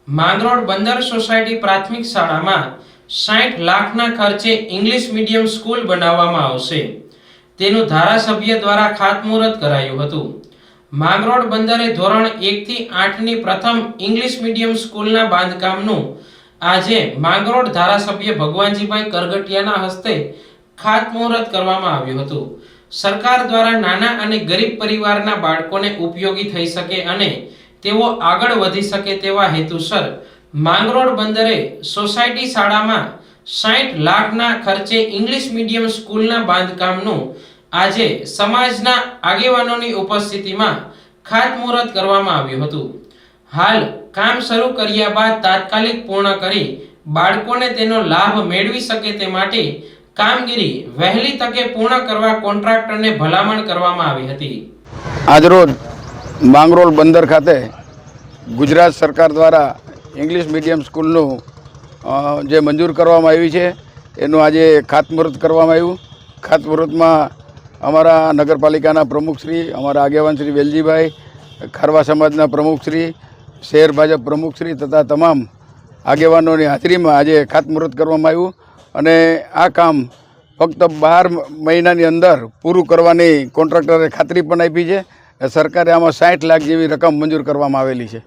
માંગરોળ બંદર સોસાયટી પ્રાથમિક શાળામાં 60 લાખના ખર્ચે ઇંગ્લિશ મીડિયમ સ્કૂલ બનાવવામાં આવશે તેનું ધારાસભ્ય દ્વારા ખાતમુહૂર્ત કરાયું હતું। માંગરોળ બંદરે ધોરણ 1 થી 8 ની પ્રથમ ઇંગ્લિશ મીડિયમ સ્કૂલના બાંધકામનું આજે માંગરોળ ધારાસભ્ય ભગવાનજીભાઈ કરગટિયાના હસ્તે ખાતમુહૂર્ત કરવામાં આવ્યું હતું। સરકાર દ્વારા નાના અને ગરીબ પરિવારના બાળકોને ઉપયોગી થઈ શકે અને તેઓ આગળ વધી શકે તેવા હેતુસર માંગરોળ બંદરે સોસાયટી શાળામાં 60 લાખના ખર્ચે ઇંગ્લિશ મીડિયમ સ્કૂલના બાંધકામનું આજે સમાજના આગેવાનોની ઉપસ્થિતિમાં ખાતમુહૂર્ત કરવામાં આવ્યું હતું। હાલ કામ શરૂ કર્યા બાદ તાત્કાલિક પૂર્ણ કરી બાળકોને તેનો લાભ મેળવી શકે તે માટે કામગીરી વહેલી તકે પૂર્ણ કરવા કોન્ટ્રાક્ટરને ભલામણ કરવામાં આવી હતી। આજરોજ માંગરોળ બંદર ખાતે ગુજરાત સરકાર દ્વારા ઇંગ્લિશ મીડિયમ સ્કૂલનું જે મંજૂર કરવામાં આવી છે એનું આજે ખાતમુહૂર્ત કરવામાં આવ્યું। ખાતમુહૂર્તમાં અમારા નગરપાલિકાના પ્રમુખશ્રી, અમારા આગેવાન શ્રી વેલજીભાઈ, ખારવા સમાજના પ્રમુખશ્રી, શહેર ભાજપ પ્રમુખશ્રી તથા તમામ આગેવાનોની હાજરીમાં આજે ખાતમુહૂર્ત કરવામાં આવ્યું અને આ કામ ફક્ત 12 મહિનાની અંદર પૂરું કરવાની કોન્ટ્રાક્ટરે ખાતરી પણ આપી છે। સરકારે આમાં 60 લાખ જેવી રકમ મંજૂર કરવામાં આવેલી છે।